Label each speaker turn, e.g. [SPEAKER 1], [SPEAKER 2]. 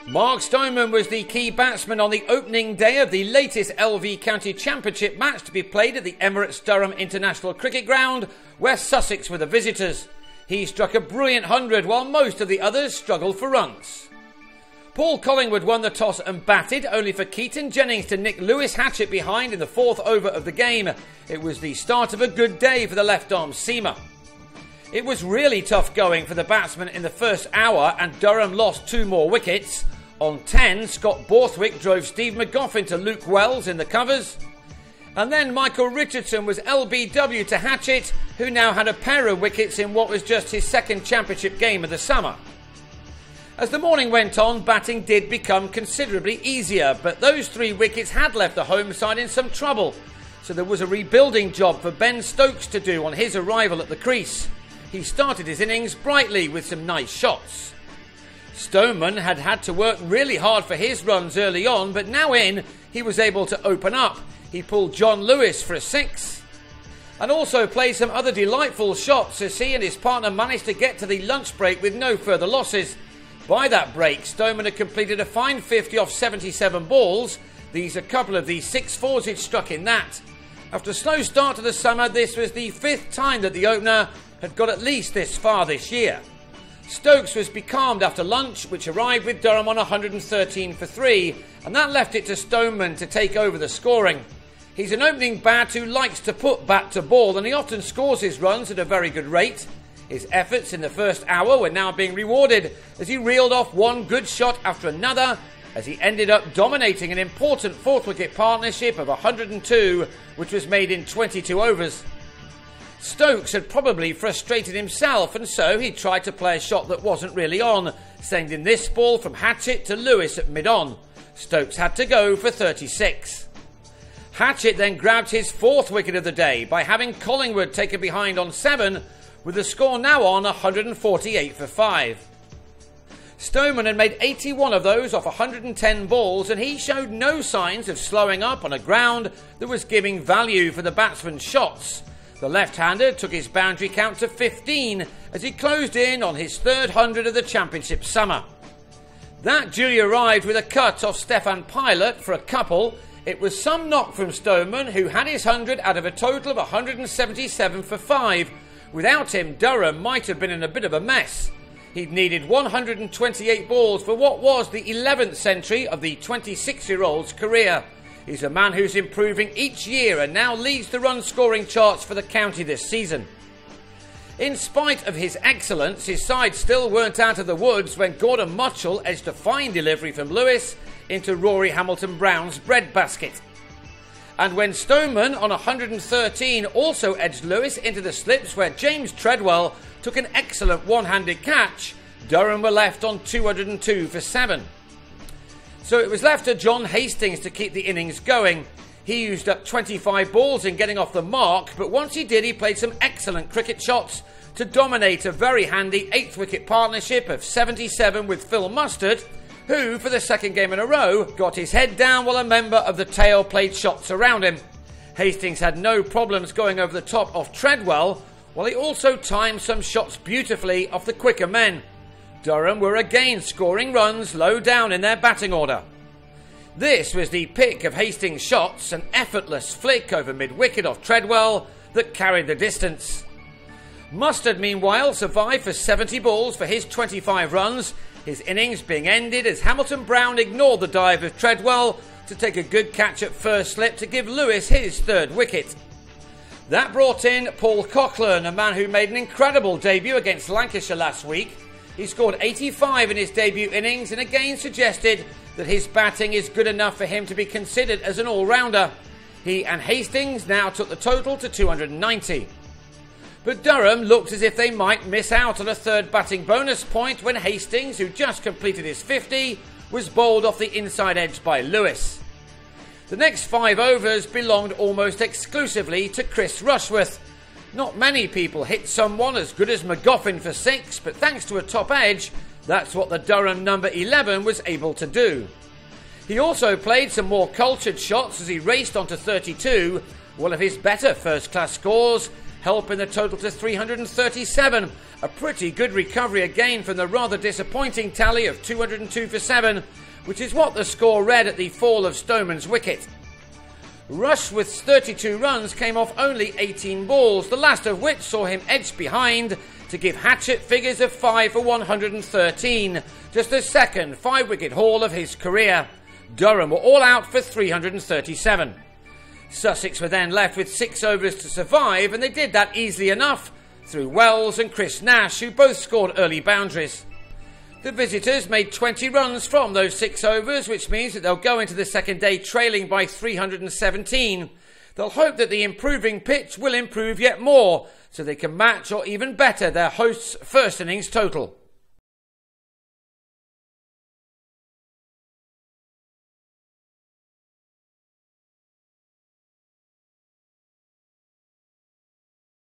[SPEAKER 1] Mark Stoneman was the key batsman on the opening day of the latest LV County Championship match to be played at the Emirates Durham International Cricket Ground, where Sussex were the visitors. He struck a brilliant 100 while most of the others struggled for runs. Paul Collingwood won the toss and batted, only for Keaton Jennings to nick Lewis Hatchett behind in the fourth over of the game. It was the start of a good day for the left-arm seamer. It was really tough going for the batsmen in the first hour, and Durham lost 2 more wickets. On 10, Scott Borthwick drove Steve McGoffin to Luke Wells in the covers. And then Michael Richardson was LBW to Hatchett, who now had a pair of wickets in what was just his second championship game of the summer. As the morning went on, batting did become considerably easier, but those 3 wickets had left the home side in some trouble, so there was a rebuilding job for Ben Stokes to do on his arrival at the crease. He started his innings brightly with some nice shots. Stoneman had had to work really hard for his runs early on, but now he was able to open up. He pulled Jon Lewis for a 6 and also played some other delightful shots as he and his partner managed to get to the lunch break with no further losses. By that break, Stoneman had completed a fine 50 off 77 balls. These are a couple of the 6-4s he'd struck in that. After a slow start to the summer, this was the 5th time that the opener had got at least this far this year. Stokes was becalmed after lunch, which arrived with Durham on 113 for 3, and that left it to Stoneman to take over the scoring. He's an opening bat who likes to put bat to ball, and he often scores his runs at a very good rate. His efforts in the first hour were now being rewarded as he reeled off one good shot after another, as he ended up dominating an important 4th wicket partnership of 102, which was made in 22 overs. Stokes had probably frustrated himself, and so he tried to play a shot that wasn't really on, sending this ball from Hatchett to Lewis at mid-on. Stokes had to go for 36. Hatchett then grabbed his 4th wicket of the day by having Collingwood take a behind on 7, with the score now on 148 for 5. Stoneman had made 81 of those off 110 balls, and he showed no signs of slowing up on a ground that was giving value for the batsman's shots. The left-hander took his boundary count to 15 as he closed in on his 3rd 100 of the championship summer. That duly arrived with a cut off Stefan Pilot for a couple. It was some knock from Stoneman, who had his 100 out of a total of 177 for 5. Without him, Durham might have been in a bit of a mess. He'd needed 128 balls for what was the 11th century of the 26-year-old's career. He's a man who's improving each year and now leads the run-scoring charts for the county this season. In spite of his excellence, his side still weren't out of the woods when Gordon Mutchell edged a fine delivery from Lewis into Rory Hamilton-Brown's breadbasket. And when Stoneman on 113 also edged Lewis into the slips where James Treadwell took an excellent one-handed catch, Durham were left on 202 for 7. So it was left to John Hastings to keep the innings going. He used up 25 balls in getting off the mark, but once he did, he played some excellent cricket shots to dominate a very handy 8th wicket partnership of 77 with Phil Mustard, who, for the 2nd game in a row, got his head down while a member of the tail played shots around him. Hastings had no problems going over the top off Treadwell, while he also timed some shots beautifully off the quicker men. Durham were again scoring runs low down in their batting order. This was the pick of Hastings' shots, an effortless flick over mid-wicket off Treadwell that carried the distance. Mustard, meanwhile, survived for 70 balls for his 25 runs, his innings being ended as Hamilton-Brown ignored the dive of Treadwell to take a good catch at first slip to give Lewis his 3rd wicket. That brought in Paul Coughlin, a man who made an incredible debut against Lancashire last week. He scored 85 in his debut innings and again suggested that his batting is good enough for him to be considered as an all-rounder. He and Hastings now took the total to 290. But Durham looked as if they might miss out on a 3rd batting bonus point when Hastings, who just completed his 50, was bowled off the inside edge by Lewis. The next 5 overs belonged almost exclusively to Chris Rushworth. Not many people hit someone as good as McGoffin for 6, but thanks to a top edge, that's what the Durham number 11 was able to do. He also played some more cultured shots as he raced on to 32, one of his better first-class scores, helping the total to 337. A pretty good recovery again from the rather disappointing tally of 202 for 7, which is what the score read at the fall of Stoneman's wicket. Rush with 32 runs came off only 18 balls, the last of which saw him edge behind to give Hatchett figures of 5 for 113, just the second 5-wicket haul of his career. Durham were all out for 337. Sussex were then left with 6 overs to survive, and they did that easily enough through Wells and Chris Nash, who both scored early boundaries. The visitors made 20 runs from those 6 overs, which means that they'll go into the second day trailing by 317. They'll hope that the improving pitch will improve yet more, so they can match or even better their hosts' first innings total.